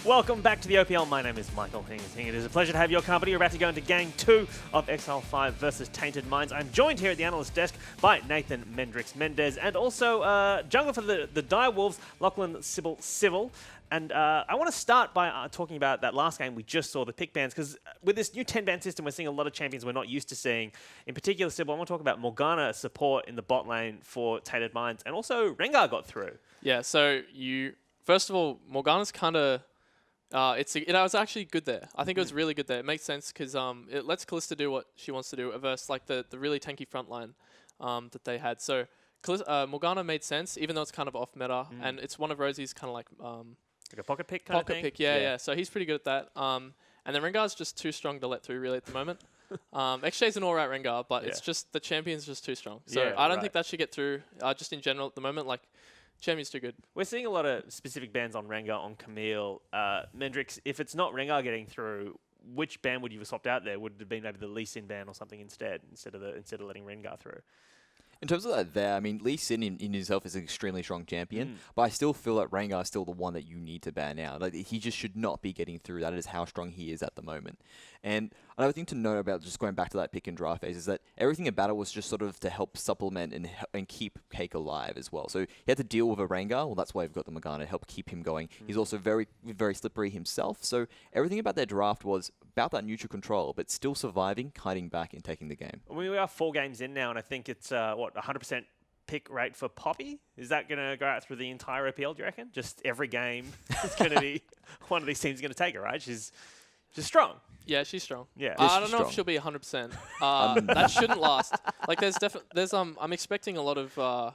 Welcome back to the OPL. My name is Michael Hing. It is a pleasure to have your company. We're about to go into Game 2 of Exile5 versus Tainted Minds. I'm joined here at the analyst desk by Nathan Mendrix Mendez and also jungler for the Direwolves, Lachlan Civil. And I want to start by talking about that last game we just saw, the pick bans, because with this new 10-ban system, we're seeing a lot of champions we're not used to seeing. In particular, Sybil, I want to talk about Morgana support in the bot lane for Tainted Minds, and also Rengar got through. Yeah, so first of all, Morgana's kind of, it was actually good there. I think it was really good there. It makes sense because it lets Kalista do what she wants to do versus like the really tanky front line that they had. So Morgana made sense, even though it's kind of off meta, and it's one of Rosie's kind of like a pocket pick kind of thing? Pocket pick, yeah. So he's pretty good at that. And then Rengar's just too strong to let through really at the moment. XJ's an alright Rengar, but it's just the champion's just too strong. So I don't think that should get through. Just in general at the moment, like champion's too good. We're seeing a lot of specific bans on Rengar, on Camille. Mendrix, if it's not Rengar getting through, which ban would you have swapped out there? Would it have been maybe the Lee Sin ban or something instead of letting Rengar through? In terms of that there, I mean, Lee Sin in himself is an extremely strong champion, but I still feel that Rengar is still the one that you need to ban out. Like, he just should not be getting through. That is how strong he is at the moment. And another thing to note about just going back to that pick and draft phase is that everything about it was just sort of to help supplement and keep Cake alive as well. So he had to deal with a Rengar. Well, that's why we've got the Morgana to help keep him going. He's also very, very slippery himself. So everything about their draft was about that neutral control, but still surviving, kiting back, and taking the game. We are 4 games in now, and I think it's, 100% pick rate for Poppy? Is that going to go out through the entire appeal, do you reckon? Just every game is going to be one of these teams going to take her, right? She's strong. Yeah, she's strong. Yeah, I don't know if she'll be 100%. That shouldn't last. Like, I'm expecting a lot of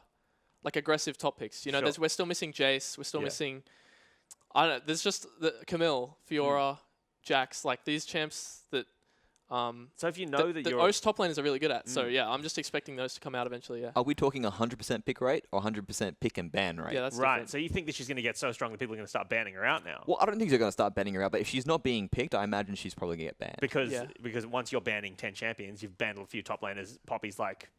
like aggressive top picks. You know, we're still missing Jace. We're still missing. I don't know. There's just Camille, Fiora, Jax. Like these champs that. So if you know that the O's top laners are really good at. So yeah, I'm just expecting those to come out eventually. Yeah. Are we talking 100% pick rate or 100% pick and ban rate? Yeah, that's right. Different. So you think that she's going to get so strong that people are going to start banning her out now? Well, I don't think they're going to start banning her out, but if she's not being picked, I imagine she's probably going to get banned. Because once you're banning 10 champions, you've banned a few top laners. Poppy's like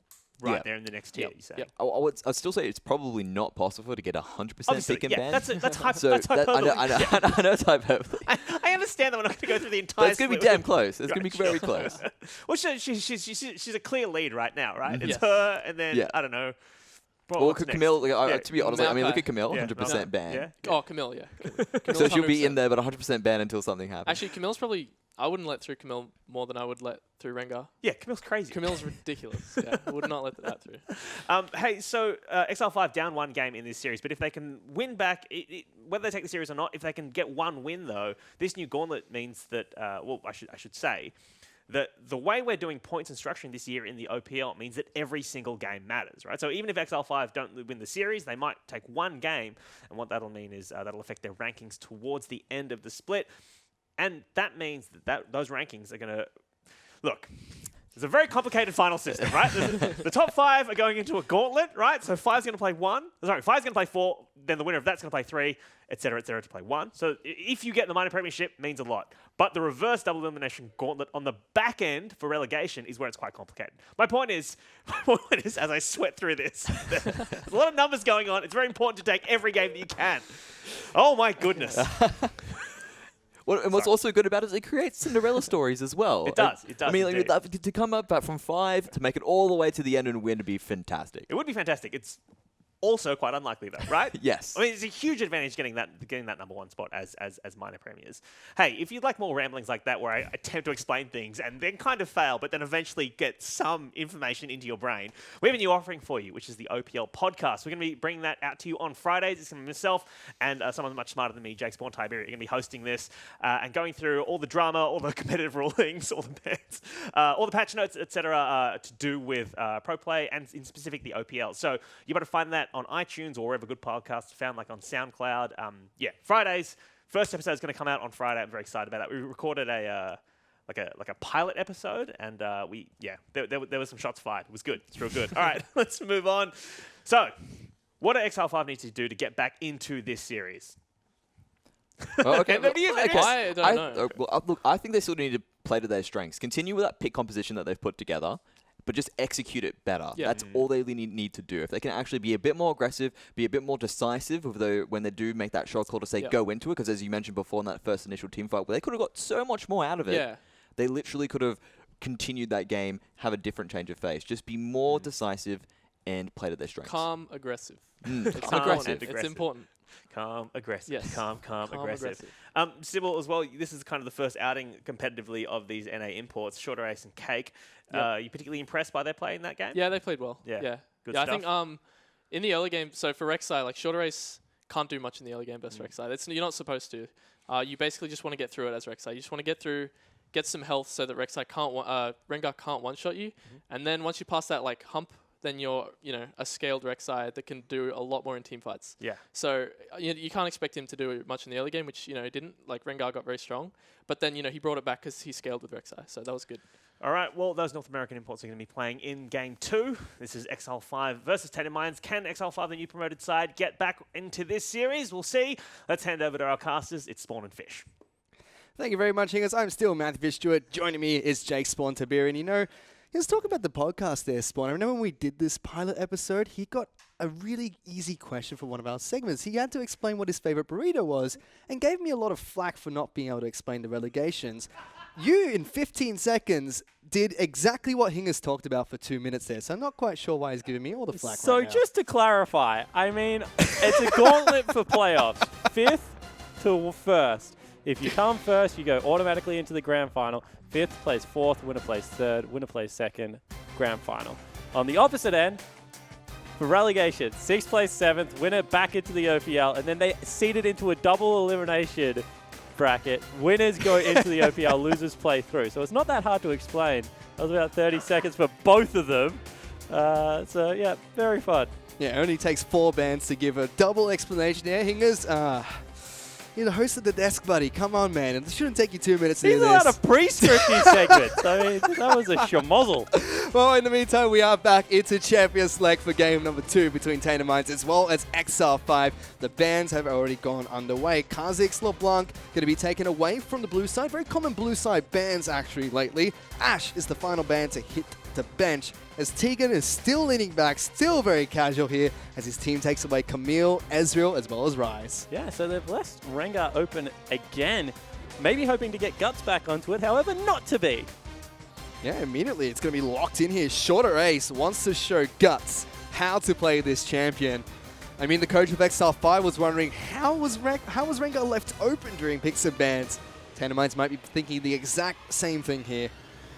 there in the next tier. You say. I'd still say it's probably not possible to get 100% pick and ban. That's hyperbole. So I know it's hyperbole. I understand that we're not going to go through the entire. But it's going to be damn close. It's going to be very close. Well, she's a clear lead right now, right? It's her, and then I don't know. Or Camille, to be honest, I mean, look at Camille, 100% ban. Yeah. Oh, Camille, yeah. So she'll be in there, but 100% ban until something happens. Actually, Camille's probably. I wouldn't let through Camille more than I would let through Rengar. Yeah, Camille's crazy. Camille's ridiculous. Yeah, I would not let that through. Hey, so Exile5 down 1 game in this series, but if they can win back, whether they take the series or not, if they can get 1 win though, this new gauntlet means that, I should say, that the way we're doing points and structuring this year in the OPL means that every single game matters, right? So even if Exile5 don't win the series, they might take 1 game, and what that'll mean is that'll affect their rankings towards the end of the split. And that means that those rankings are going to... Look, it's a very complicated final system, right? The top 5 are going into a gauntlet, right? So 5's going to play 1. Sorry, 5's going to play 4. Then the winner of that's going to play 3, etc., to play 1. So if you get the minor premiership, means a lot. But the reverse double elimination gauntlet on the back end for relegation is where it's quite complicated. My point is, as I sweat through this, there's a lot of numbers going on. It's very important to take every game that you can. Oh, my goodness. Well, and what's also good about it is it creates Cinderella stories as well. It does. I mean, to come up back from 5 to make it all the way to the end and win would be fantastic. It would be fantastic. It's also quite unlikely though, right? Yes. I mean, it's a huge advantage getting that number 1 spot as minor premiers. Hey, if you'd like more ramblings like that where I attempt to explain things and then kind of fail, but then eventually get some information into your brain, we have a new offering for you, which is the OPL podcast. We're going to be bringing that out to you on Fridays. It's going to be myself and someone much smarter than me, Jake Spawn Tiberia, are going to be hosting this and going through all the drama, all the competitive rulings, all the bets, all the patch notes, etc., to do with pro play and in specific the OPL. So you better find that on iTunes or wherever good podcasts are found, like on SoundCloud. Fridays. First episode is going to come out on Friday. I'm very excited about that. We recorded a pilot episode, and there was some shots fired. It was good. It's real good. All right, let's move on. So, what do Exile5 need to do to get back into this series? Oh, okay. I don't know. Look, I think they still need to play to their strengths. Continue with that pick composition that they've put together. but just execute it better. Yeah. That's all they really need to do. If they can actually be a bit more aggressive, be a bit more decisive when they do make that shot call to say go into it, because as you mentioned before in that first initial team fight, where they could have got so much more out of it, they literally could have continued that game, have a different change of face. Just be more decisive and play to their strengths. Calm, aggressive. It's Calm aggressive. and aggressive. It's important. Calm, aggressive. Yes. Calm, aggressive. Sybil, as well, this is kind of the first outing competitively of these NA imports, Shorter Ace and Cake. You particularly impressed by their play in that game? Yeah, they played well. Yeah. Good I stuff. think in the early game, so for Rek'Sai, like Shorter Ace can't do much in the early game versus Rek'Sai. You're not supposed to. You basically just want to get through it as Rek'Sai. You just want to get through, get some health so that Rengar can't one-shot you. And then once you pass that like hump, then you're, a scaled Rek'Sai that can do a lot more in team fights. Yeah. So you can't expect him to do much in the early game, which, he didn't. Like, Rengar got very strong. But then, he brought it back because he scaled with Rek'Sai. So that was good. All right, well, those North American imports are going to be playing in Game 2. This is Exile5 versus Tainted Minds. Can Exile5, the new promoted side, get back into this series? We'll see. Let's hand over to our casters. It's Spawn and Fish. Thank you very much, Hingers. I'm still Matthew Fish Stewart. Joining me is Jake Spawn Tabir. And let's talk about the podcast there, Spawn. I remember when we did this pilot episode, he got a really easy question for one of our segments. He had to explain what his favorite burrito was and gave me a lot of flack for not being able to explain the relegations. You, in 15 seconds, did exactly what Hingers talked about for 2 minutes there, so I'm not quite sure why he's giving me all the flack So right now. just to clarify, I mean, it's a gauntlet for playoffs. 5th to 1st. If you come first, you go automatically into the grand final. 5th plays 4th, winner plays 3rd, winner plays 2nd, grand final. On the opposite end, for relegation, 6th plays 7th, winner back into the OPL, and then they seed it into a double elimination bracket. Winners go into the OPL, losers play through. So it's not that hard to explain. That was about 30 seconds for both of them. So yeah, very fun. Yeah, it only takes 4 bands to give a double explanation there. Hingers, you're the host of the desk, buddy. Come on, man. It shouldn't take you 2 minutes to do These this. are a lot of pre-scripty segments. I mean, that was a schmozzle. Well, in the meantime, we are back into Champions Select for game number 2 between Tainted Minds as well as Exile5. The bans have already gone underway. Kha'Zix LeBlanc going to be taken away from the blue side. Very common blue side bans actually lately. Ashe is the final ban to hit the bench as Tegan is still leaning back, still very casual here as his team takes away Camille, Ezreal, as well as Ryze. Yeah, so they've left Rengar open again, maybe hoping to get Guts back onto it, however, not to be. Yeah, immediately it's going to be locked in here. Shorter Ace wants to show Guts how to play this champion. I mean, the coach of Exile5 was wondering how was Rengar left open during picks and bans. Tainted Minds might be thinking the exact same thing here.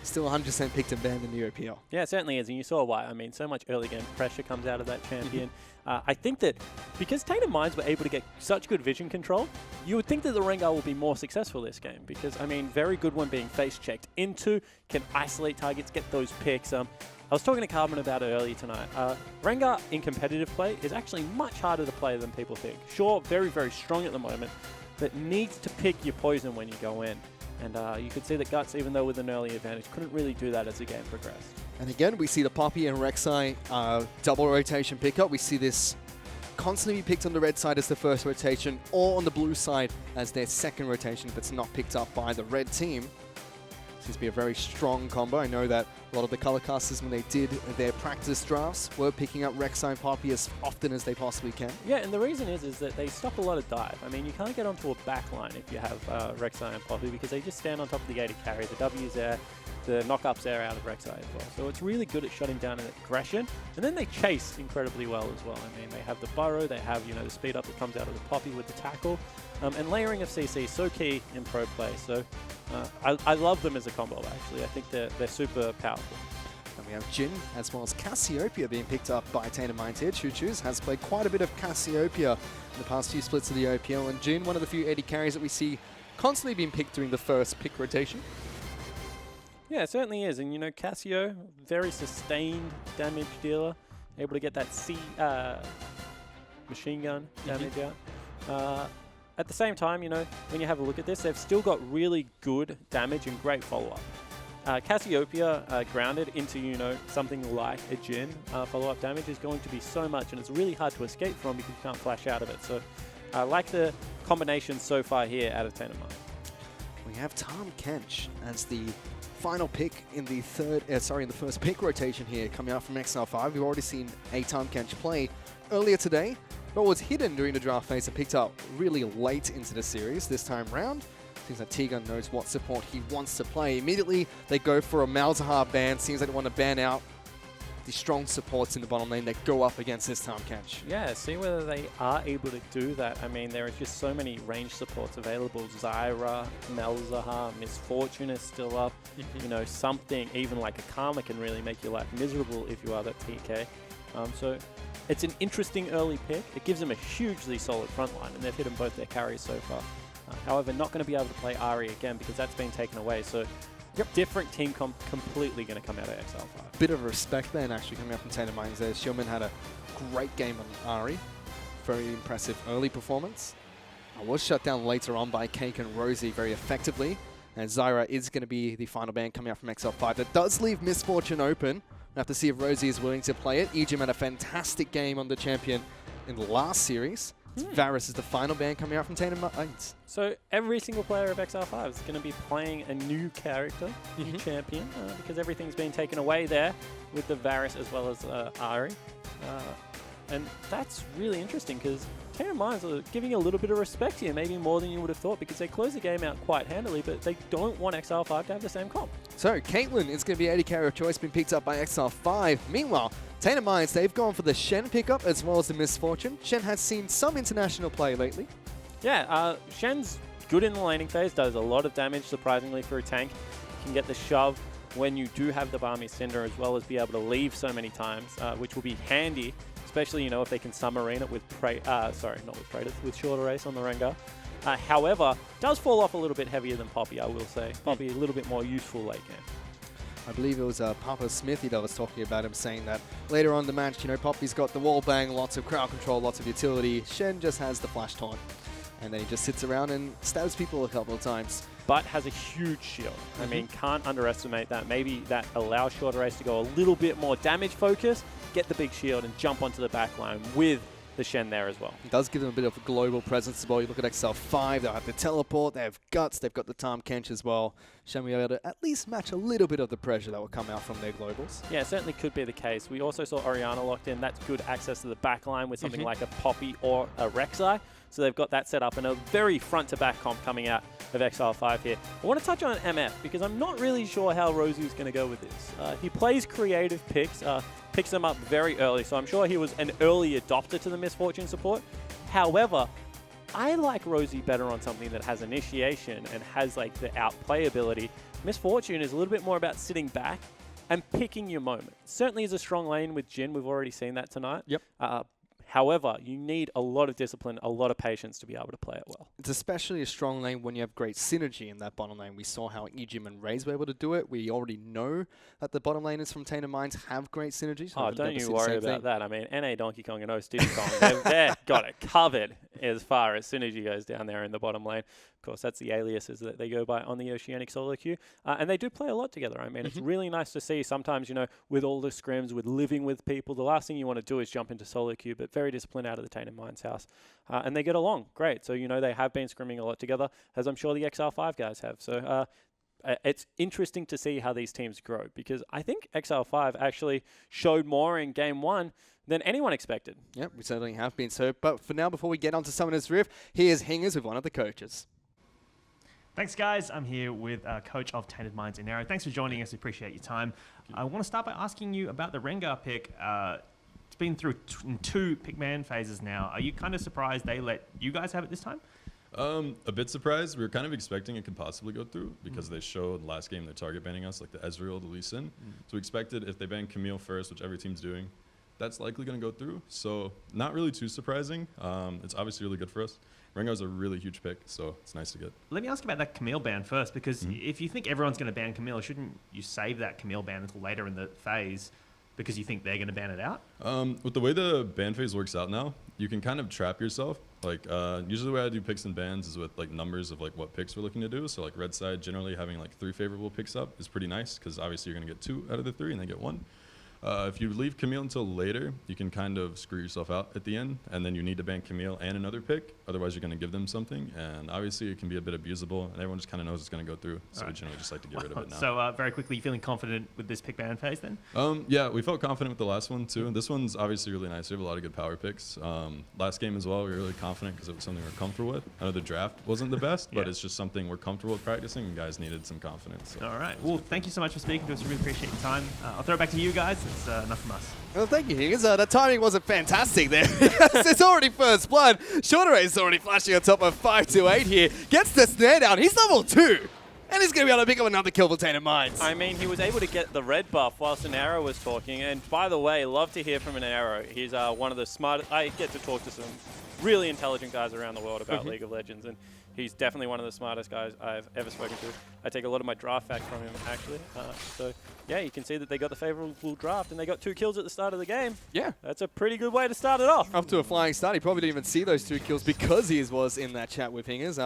Still 100% picked and banned in the OPL. Yeah, it certainly is, and you saw why. I mean, so much early game pressure comes out of that champion. I think that because Tainted Minds were able to get such good vision control, you would think that the Rengar will be more successful this game because, I mean, very good one being face-checked into, can isolate targets, get those picks. I was talking to Carbon about it earlier tonight. Rengar in competitive play is actually much harder to play than people think. Sure, very, very strong at the moment, but needs to pick your poison when you go in. And you could see that Guts, even though with an early advantage, couldn't really do that as the game progressed. And again, we see the Poppy and Rek'Sai double rotation pickup. We see this constantly be picked on the red side as the first rotation or on the blue side as their second rotation if it's not picked up by the red team. Seems to be a very strong combo. I know that a lot of the color casters, when they did their practice drafts, were picking up Rek'Sai and Poppy as often as they possibly can. Yeah, and the reason is that they stop a lot of dive. I mean, you can't get onto a backline if you have Rek'Sai and Poppy because they just stand on top of the gated carry. The W's there, the knock-ups there out of Rek'Sai as well. So it's really good at shutting down an aggression. And then they chase incredibly well as well. I mean, they have the burrow, they have, the speed up that comes out of the Poppy with the tackle. And layering of CC is so key in pro play. So I love them as a combo, actually. I think they're super powerful. And we have Jin as well as Cassiopeia being picked up by Tainted Minds here. Choo Choos has played quite a bit of Cassiopeia in the past few splits of the OPL. And Jin, one of the few AD carries that we see constantly being picked during the first pick rotation. Yeah, it certainly is. And, Cassio, very sustained damage dealer, able to get that machine gun damage out. At the same time, when you have a look at this, they've still got really good damage and great follow-up. Cassiopeia grounded into, something like a Jin follow-up damage is going to be so much, and it's really hard to escape from because you can't flash out of it. So I like the combination so far here out of Tainted Minds. We have Tom Kench as the final pick in the first pick rotation here, coming out from Exile5. We've already seen a Tahm Kench play earlier today, but was hidden during the draft phase and picked up really late into the series this time round. Seems like T-Gun knows what support he wants to play. Immediately, they go for a Malzahar ban. Seems like they want to ban out the strong supports in the bottom lane that go up against this Tahm Kench. Yeah, see whether they are able to do that. I mean, there are just so many range supports available. Zyra, Malzahar, Misfortune is still up. You know, something even like a Karma can really make your life miserable if you are that TK. So it's an interesting early pick. It gives them a hugely solid front line, and they've hit them both their carries so far. However, not going to be able to play Ahri again because that's been taken away. So different team completely going to come out of Exile5. Bit of respect then, actually, coming up from Tainted Minds there. Shieldman had a great game on Ahri. Very impressive early performance. Was shut down later on by Cake and Rosie very effectively. And Zyra is going to be the final ban coming out from Exile5. That does leave Misfortune open. We'll have to see if Rosie is willing to play it. Ejim had a fantastic game on the champion in the last series. Varus is the final ban coming out from Tainted Minds. So every single player of Exile5 is going to be playing a new character, new champion, because everything's been taken away there with the Varus as well as Ahri. And that's really interesting because Tainted Minds are giving a little bit of respect here, maybe more than you would have thought, because they close the game out quite handily, but they don't want Exile5 to have the same comp. So Caitlyn is going to be AD carry of choice, being picked up by Exile5. Meanwhile, Tainted Minds, they've gone for the Shen pickup as well as the Misfortune. Shen has seen some international play lately. Yeah, Shen's good in the laning phase, does a lot of damage, surprisingly, for a tank. Can get the shove when you do have the Barmy Cinder, as well as be able to leave so many times, which will be handy, especially, you know, if they can submarine it with with Shorter Race on the Rengar. However, does fall off a little bit heavier than Poppy, I will say. Poppy a little bit more useful late game. I believe it was Papa Smithy that was talking about him, saying that later on in the match, you know, Poppy's got the wall bang, lots of crowd control, lots of utility. Shen just has the flash taunt. And then he just sits around and stabs people a couple of times. But has a huge shield. I mean, can't underestimate that. Maybe that allows Shorter Race to go a little bit more damage focus, get the big shield, and jump onto the back line with the Shen there as well. It does give them a bit of a global presence as well. You look at Exile5, they have the teleport, they have guts, they've got the Tahm Kench as well. Shen will be able to at least match a little bit of the pressure that will come out from their globals. Yeah, it certainly could be the case. We also saw Orianna locked in. That's good access to the back line with something like a Poppy or a Rek'Sai. So they've got that set up, and a very front-to-back comp coming out of Exile5 here. I want to touch on MF because I'm not really sure how Rosie's going to go with this. He plays creative picks, picks them up very early, so I'm sure he was an early adopter to the Misfortune support. However, I like Rosie better on something that has initiation and has like the outplay ability. Misfortune is a little bit more about sitting back and picking your moment. Certainly is a strong lane with Jhin. We've already seen that tonight. Yep. However, you need a lot of discipline, a lot of patience to be able to play it well. It's especially a strong lane when you have great synergy in that bottom lane. We saw how Ejim and Raze were able to do it. We already know that the bottom laners from Tainted Minds have great synergy. So don't you worry about that. I mean, NA Donkey Kong and OS Diddy Kong, they've got it covered as far as synergy goes down there in the bottom lane. Of course, that's the aliases that they go by on the Oceanic solo queue. And they do play a lot together. I mean, it's really nice to see sometimes, you know, with all the scrims, with living with people, the last thing you want to do is jump into solo queue, but very disciplined out of the Tainted Minds house. And they get along great. So, you know, they have been scrimming a lot together, as I'm sure the Exile5 guys have. So it's interesting to see how these teams grow, because I think Exile5 actually showed more in game one than anyone expected. Yep, we certainly have been. So, but for now, before we get on to Summoner's Rift, here's Hingers with one of the coaches. Thanks, guys. I'm here with coach of Tainted Minds in Arrow. Thanks for joining us. Appreciate your time. I want to start by asking you about the Rengar pick. It's been through two pick man phases now. Are you kind of surprised they let you guys have it this time? A bit surprised. We were kind of expecting it could possibly go through because they showed last game they're target banning us, like the Ezreal, the Lee Sin. So we expected if they ban Camille first, which every team's doing, that's likely going to go through. So not really too surprising. It's obviously really good for us. Rengar's a really huge pick, so it's nice to get. Let me ask you about that Camille ban first, because if you think everyone's going to ban Camille, shouldn't you save that Camille ban until later in the phase because you think they're going to ban it out? With the way the ban phase works out now, you can kind of trap yourself. Like usually the way I do picks and bans is with like numbers of like what picks we're looking to do. So like red side generally having like 3 favorable picks up is pretty nice because obviously you're going to get 2 out of the 3 and they get 1. If you leave Camille until later, you can kind of screw yourself out at the end, and then you need to ban Camille and another pick. Otherwise, you're going to give them something. And obviously, it can be a bit abusable. And everyone just kind of knows it's going to go through. So we generally just like to get rid of it now. So very quickly, you feeling confident with this pick ban phase then? Yeah, we felt confident with the last one too. This one's obviously really nice. We have a lot of good power picks. Last game as well, we were really confident because it was something we we're comfortable with. I know the draft wasn't the best, but it's just something we're comfortable with practicing, and guys needed some confidence. So All right. Well, thank you so much for speaking to us. We really appreciate your time. I'll throw it back to you guys. It's enough from us. Well, thank you, Higgins. The timing wasn't fantastic there. It's already first blood. Shorter is already flashing on top of 5-8 here. Gets the snare down. He's level 2. And he's going to be able to pick up another kill for Tainted Minds. I mean, he was able to get the red buff whilst an arrow was talking. And by the way, love to hear from an arrow. He's one of the smartest. I get to talk to some really intelligent guys around the world about League of Legends. And he's definitely one of the smartest guys I've ever spoken to. I take a lot of my draft facts from him, actually. So, yeah, you can see that they got the favorable draft, and they got 2 kills at the start of the game. Yeah. That's a pretty good way to start it off. Off to a flying start. He probably didn't even see those 2 kills because he was in that chat with Hingers.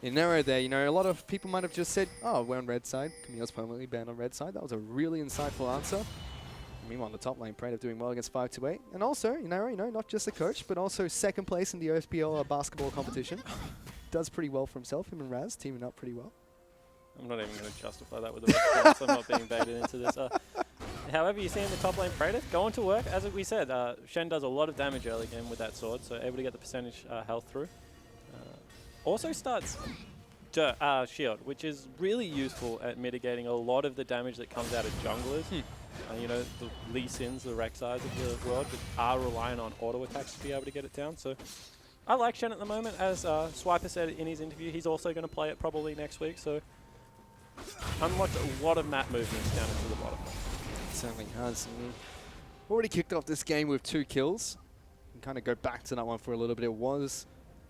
In Nero there, you know, a lot of people might have just said, oh, we're on red side. Camille's permanently banned on red side. That was a really insightful answer. Meanwhile, on the top lane, Praetor doing well against 5-8. And also, you know, not just the coach, but also second place in the OSPL basketball competition. Does pretty well for himself. Him and Raz teaming up pretty well. I'm not even going to justify that with a response. I'm not being baited into this. However, you see in the top lane, Praetor going to work. As we said, Shen does a lot of damage early game with that sword, so able to get the percentage health through. Also starts shield, which is really useful at mitigating a lot of the damage that comes out of junglers. You know, the Lee Sins, the Rek'Sais of the world, that are relying on auto attacks to be able to get it down. So I like Shen at the moment. As Swiper said in his interview, he's also going to play it probably next week. So unlocked a lot of map movements down into the bottom. Certainly has. Already kicked off this game with 2 kills. Can kind of go back to that one for a little bit. It was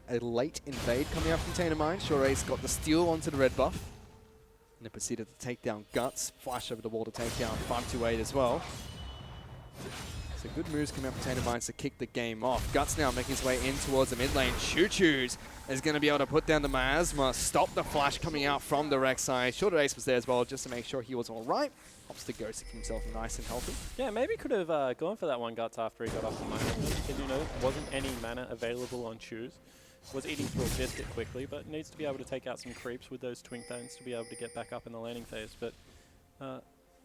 a late invade coming out from Tainted Minds. Short Ace got the steal onto the red buff. And then proceeded to take down Guts. Flash over the wall to take down 5-8 as well. So good moves coming out from Tainted Minds to kick the game off. Guts now making his way in towards the mid lane. Choo-Choos is going to be able to put down the miasma, stop the flash coming out from the Rek'Sai. Short Ace was there as well just to make sure he was all right. Pops the Ghost to keep himself nice and healthy. Yeah, maybe could have gone for that one Guts after he got off the mana. Because, you know, wasn't any mana available on Choose. Was eating through a biscuit quickly, but needs to be able to take out some creeps with those Twink Thrones to be able to get back up in the laning phase. But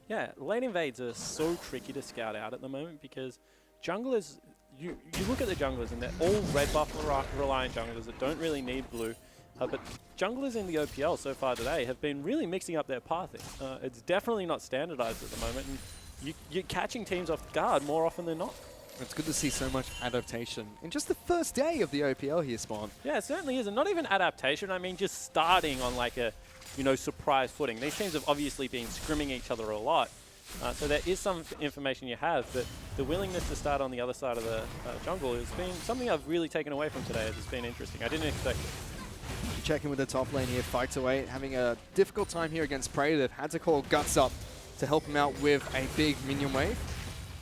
yeah, lane invades are so tricky to scout out at the moment because junglers, you look at the junglers and they're all red buff reliant junglers that don't really need blue. But junglers in the OPL so far today have been really mixing up their pathing. It's definitely not standardized at the moment, and you're catching teams off guard more often than not. It's good to see so much adaptation in just the first day of the OPL here, Spawn. Yeah, it certainly is. And not even adaptation. I mean, just starting on like a, you know, surprise footing. These teams have obviously been scrimming each other a lot. So there is some information you have, but the willingness to start on the other side of the jungle has been something I've really taken away from today. It's been interesting. I didn't expect it. Checking with the top lane here, 5-8, having a difficult time here against Prey. They've had to call Guts up to help him out with a big minion wave.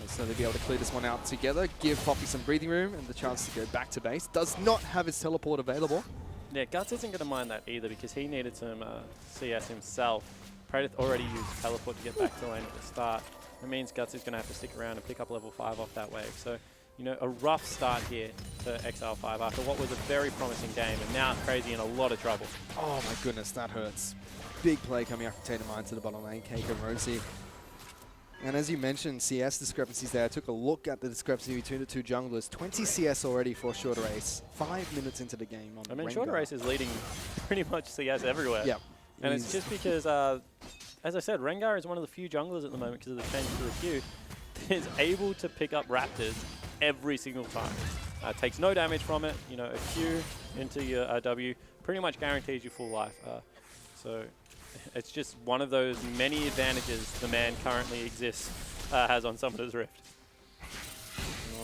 So they'll be able to clear this one out together, give Poppy some breathing room and the chance to go back to base. Does not have his teleport available. Yeah, Guts isn't going to mind that either because he needed some CS himself. Predator already used teleport to get back to lane at the start. It means Guts is going to have to stick around and pick up level 5 off that wave. So, you know, a rough start here for Exile5 after what was a very promising game, and now Crazy in a lot of trouble. Oh my goodness, that hurts. Big play coming out from Tainted Minds to the bottom lane, Keiko and Rosie. And as you mentioned, CS discrepancies there. I took a look at the discrepancy between the 2 junglers. 20 CS already for Shorter Ace. 5 minutes into the game on I mean, Rengar. Shorter Ace is leading pretty much CS everywhere. Yeah. And it's just because, as I said, Rengar is one of the few junglers at the moment because of the change to the queue that is able to pick up Raptors every single time. Takes no damage from it. You know, a Q into your W pretty much guarantees you full life. So it's just one of those many advantages the man currently has on Summoner's Rift.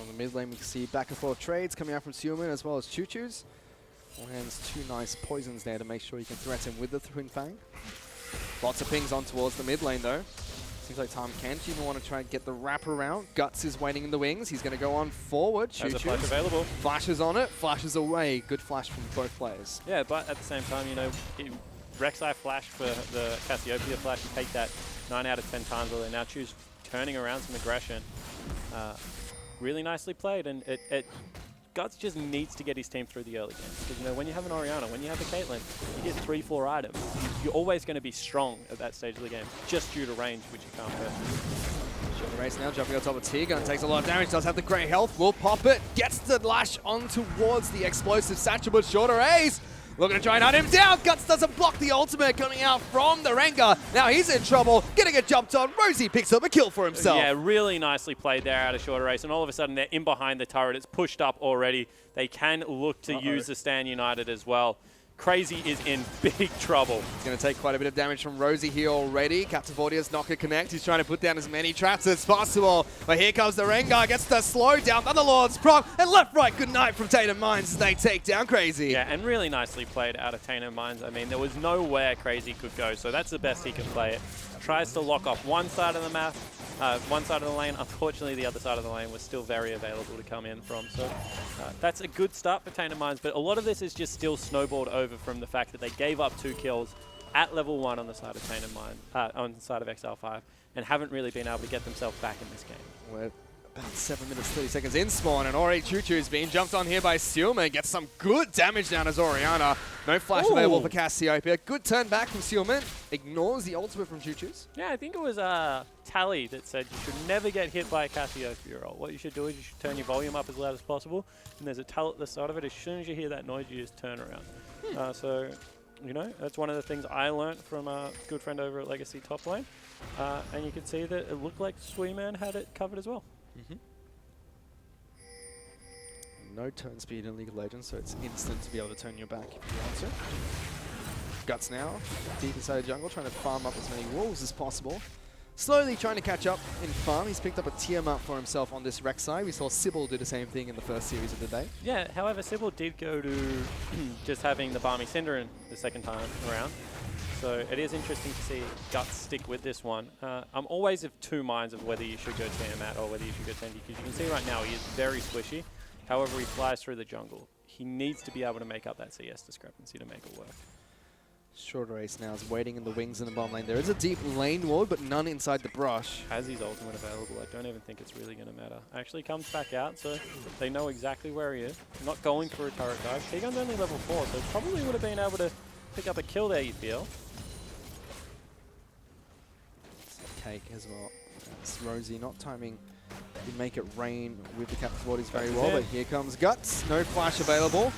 On the mid lane, we can see back and forth trades coming out from Suman as well as Choo-Choos. Lands 2 nice poisons there to make sure you can threaten with the Twin Fang. Lots of pings on towards the mid lane though. Seems like Tom Kent even want to try and get the wrap around. Guts is waiting in the wings. He's going to go on forward. Has a flash available. Flashes on it, flashes away. Good flash from both players. Yeah, but at the same time, you know, Rek'Sai flash for the Cassiopeia flash, you take that 9 out of 10 times, or they now choose turning around some aggression. Really nicely played, and it Guts just needs to get his team through the early games. Because, you know, when you have an Orianna, when you have a Caitlyn, you get 3-4 items. You're always going to be strong at that stage of the game, just due to range, which you can't hurt. Short race now, jumping on top of T-Gun, takes a lot of damage, does have the great health, will pop it, gets the lash on towards the explosive satchel, but Shorter Ace looking to try and hunt him down. Guts doesn't block the ultimate coming out from the Rengar. Now he's in trouble, getting it jumped on. Rosie picks up a kill for himself. Yeah, really nicely played there out of Shorter Race, and all of a sudden they're in behind the turret. It's pushed up already. They can look to use the Stand United as well. Crazy is in big trouble. He's going to take quite a bit of damage from Rosie here already. Captain Vortia's not going to connect. He's trying to put down as many traps as possible. But here comes the Rengar, gets the slow down. Thunderlord's proc, and left, right, good night from Tainted Minds as they take down Crazy. Yeah, and really nicely played out of Tainted Minds. I mean, there was nowhere Crazy could go, so that's the best he can play it. Tries to lock off one side of the map, one side of the lane. Unfortunately, the other side of the lane was still very available to come in from. So that's a good start for Tainted Minds, but a lot of this is just still snowballed over from the fact that they gave up 2 kills at level 1 on the side of Tainted Mind, on the side of Exile5, and haven't really been able to get themselves back in this game. We're about 7 minutes, 30 seconds in spawn, and Ori Choo Choo's being jumped on here by Sealman. Gets some good damage down as Orianna. No flash available for Cassiopeia. Good turn back from Sealman. Ignores the ultimate from Choo Choo's. Yeah, I think it was Tally that said you should never get hit by a Cassiopeia roll. What you should do is you should turn your volume up as loud as possible, and there's a tell at the start of it. As soon as you hear that noise, you just turn around. So, you know, that's one of the things I learned from a good friend over at Legacy top lane. And you can see that it looked like Sweeman had it covered as well. No turn speed in League of Legends, so it's instant to be able to turn your back if you want to. Guts now, deep inside the jungle, trying to farm up as many wolves as possible. Slowly trying to catch up in farm. He's picked up a Tiamat for himself on this Rek'Sai. We saw Sybil do the same thing in the first series of the day. Yeah, however, Sybil did go to just having the Balmy Cinder in the second time around. So it is interesting to see Guts stick with this one. I'm always of 2 minds of whether you should go Tiamat or whether you should go Tenji, because you can see right now he is very squishy. However, he flies through the jungle. He needs to be able to make up that CS discrepancy to make it work. Shorter Ace now is waiting in the wings in the bottom lane. There is a deep lane ward, but none inside the brush. Has his ultimate available, I don't even think it's really going to matter. Actually comes back out, so they know exactly where he is. Not going for a turret dive. T-Gun's only level 4, so probably would have been able to pick up a kill there, you feel. Cake as well. That's Rosie not timing to make it rain with the Captain's Bodies very well, but here comes Guts. No flash available.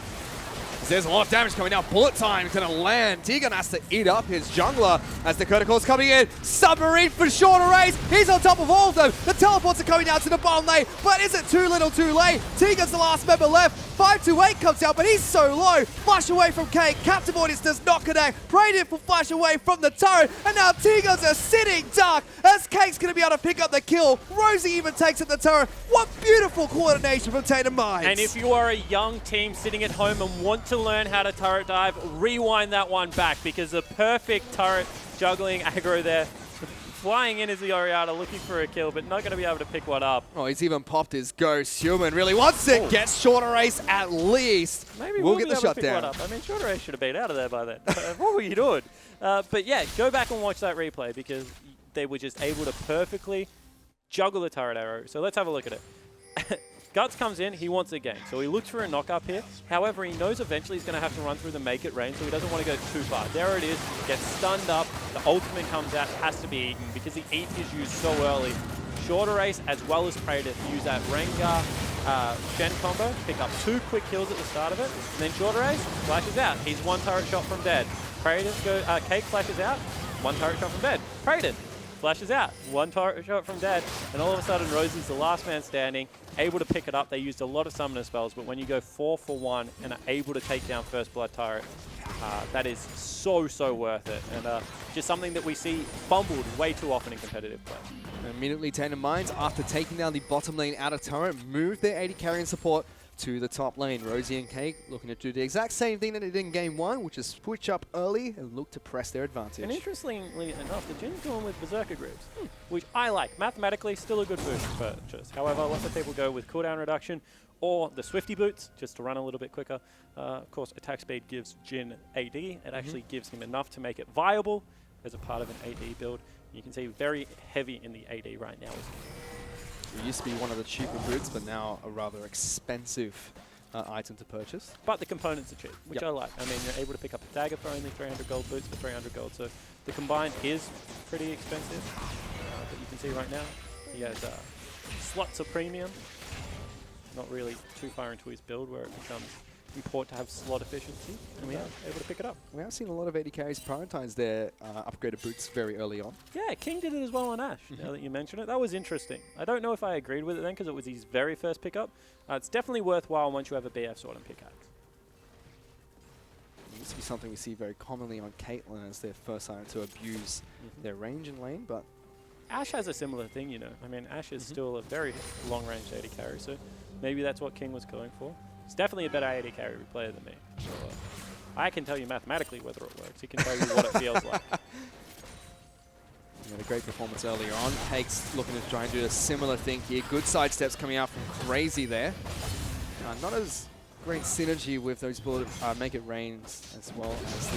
There's a lot of damage coming out. Bullet time going to land. T-Gun has to eat up his jungler as the Curticle's coming in. Submarine for Shorter Race. He's on top of all of them. The teleports are coming down to the bottom lane, but is it too little too late? T-Gun's the last member left. 528 comes out, but he's so low. Flash away from Cake. Captain Audience does not connect. Prayed for flash away from the turret, and now T-Guns are sitting dark as Cake's going to be able to pick up the kill. Rosie even takes at the turret. What beautiful coordination from Tainted Minds. And if you are a young team sitting at home and want to learn how to turret dive, rewind that one back, because the perfect turret juggling aggro there. Flying in is the Orianna looking for a kill, but not going to be able to pick one up. Oh, he's even popped his ghost. Human really wants it. Gets Shorter Race at least. Maybe we'll we'll get be the able to pick shutdown. one up. I mean, Shorter Race should have been out of there by then. What were you doing? But yeah, go back and watch that replay, because they were just able to perfectly juggle the turret arrow. So let's have a look at it. Guts comes in, he wants a gank, so he looks for a knock up here. However, he knows eventually he's going to have to run through the make it rain, so he doesn't want to go too far. There it is, gets stunned up, the ultimate comes out, has to be eaten, because the eat is used so early. Shorter Race, as well as Predator, use that Rengar Shen combo, pick up 2 quick kills at the start of it, and then Shorter Race flashes out. He's 1 turret shot from dead. Predator Cake flashes out, 1 turret shot from dead. Predator flashes out, 1 turret shot from dead, and all of a sudden Rosie's the last man standing, able to pick it up. They used a lot of summoner spells, but when you go 4 for 1 and are able to take down First Blood turret, that is so worth it, and just something that we see fumbled way too often in competitive play. Immediately Tainted Minds, after taking down the bottom lane out of turret, moved their AD carrying support to the top lane. Rosie and Cake looking to do the exact same thing that they did in game 1, which is switch up early and look to press their advantage. And interestingly enough, the Jin's going with Berserker Grooves, which I like. Mathematically, still a good boost purchase. However, lots of people go with cooldown reduction or the Swifty Boots, just to run a little bit quicker. Of course, attack speed gives Jin AD. It actually gives him enough to make it viable as a part of an AD build. You can see very heavy in the AD right now. It used to be one of the cheaper boots, but now a rather expensive item to purchase. But the components are cheap, which Yep. I like. I mean, you're able to pick up a dagger for only 300 gold, boots for 300 gold. So the combined is pretty expensive. But you can see right now, he has slots of premium. Not really too far into his build where it becomes important to have slot efficiency, and we are able to pick it up. We have seen a lot of AD carries prioritize their upgraded boots very early on. Yeah, King did it as well on Ashe, now that you mention it. That was interesting. I don't know if I agreed with it then because it was his very first pickup. It's definitely worthwhile once you have a BF sword and pickaxe. It used to be something we see very commonly on Caitlyn as their first item to abuse their range in lane, but Ashe has a similar thing, you know. I mean, Ashe is still a very long-range AD carry, so maybe that's what King was going for. He's definitely a better AD carry player than me. So, I can tell you mathematically whether it works. He can tell you what it feels like. he had a great performance earlier on. Cake's looking to try and do a similar thing here. Good side steps coming out from Crazy there. Not as great synergy with those bullet make it rains as well as the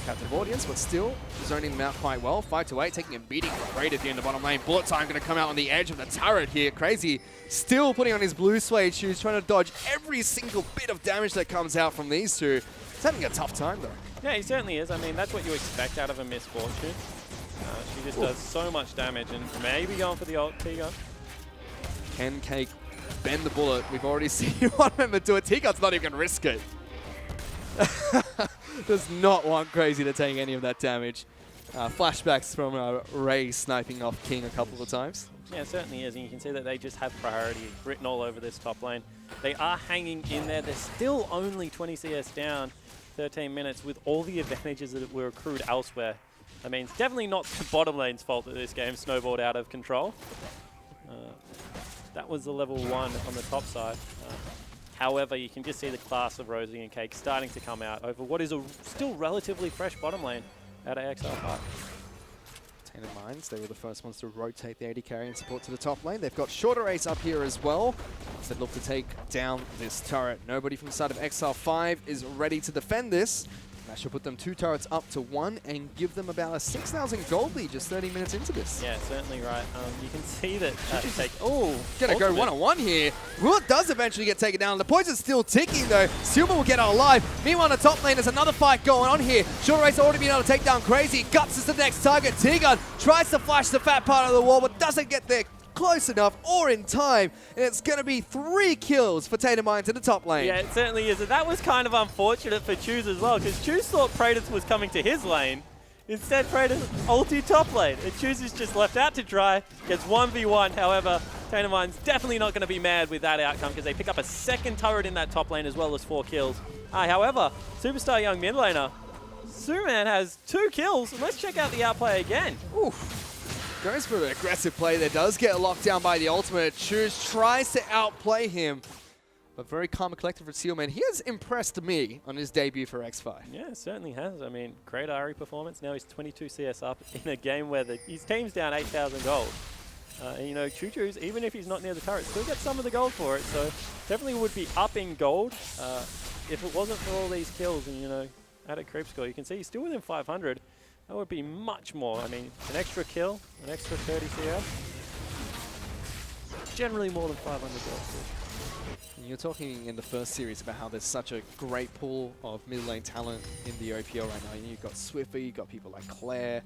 captive audience, but still zoning them out quite well. 5-8, taking a beating from Raided here in the bottom lane. Bullet time going to come out on the edge of the turret here. Crazy still putting on his blue suede shoes, trying to dodge every single bit of damage that comes out from these two. He's having a tough time though. Yeah, he certainly is. I mean, that's what you expect out of a Misfortune. She just does so much damage, and maybe going for the ult T-gun. Can Cake bend the bullet? We've already seen one member do it. T-Gun's not even going to risk it. Does not want Crazy to take any of that damage. Flashbacks from Ray sniping off King a couple of times. Yeah, it certainly is, and you can see that they just have priority written all over this top lane. They are hanging in there. They're still only 20 CS down, 13 minutes, with all the advantages that were accrued elsewhere. I mean, it's definitely not the bottom lane's fault that this game snowballed out of control. That was the level 1 on the top side. However, you can just see the class of Rosie and Cake starting to come out over what is a still relatively fresh bottom lane out of Exile5. Tainted Minds, they were the first ones to rotate the AD carry and support to the top lane. They've got Shorter Ace up here as well. So they look to take down this turret. Nobody from the side of Exile5 is ready to defend this. That should put them 2 turrets up to 1 and give them about a 6,000 gold lead just 30 minutes into this. Yeah, certainly right. You can see that Gonna go one-on-one here. Will does eventually get taken down. The poison's still ticking though. Silver will get out alive. Meanwhile, on the top lane, there's another fight going on here. Short Race already been able to take down Crazy. Guts is the next target. T-Gun tries to flash the fat part of the wall, but doesn't get there close enough or in time. And it's going to be 3 kills for Tainted Minds in the top lane. Yeah, it certainly is. And that was kind of unfortunate for Choose as well, because Choose thought Praetus was coming to his lane. Instead, Praetus ulti top lane. And Choose is just left out to dry, gets 1v1. However, Tainted Minds definitely not going to be mad with that outcome because they pick up a second turret in that top lane as well as 4 kills. However, Superstar Young mid laner, Suman has 2 kills. And let's check out the outplay again. Oof. Goes for an aggressive play there, does get locked down by the ultimate. Choose tries to outplay him, but very calm and collected for Sealman. He has impressed me on his debut for X5. Yeah, it certainly has. I mean, great Ari performance. Now he's 22 CS up in a game where his team's down 8,000 gold. And, you know, Choo-Choo's, even if he's not near the turret, still gets some of the gold for it. So definitely would be up in gold if it wasn't for all these kills and, you know, added creep score. You can see he's still within 500. That would be much more. I mean, an extra kill, an extra 30 CS. Generally more than 500 gold. You're talking in the first series about how there's such a great pool of mid lane talent in the OPL right now. You've got Swiffer, you've got people like Claire,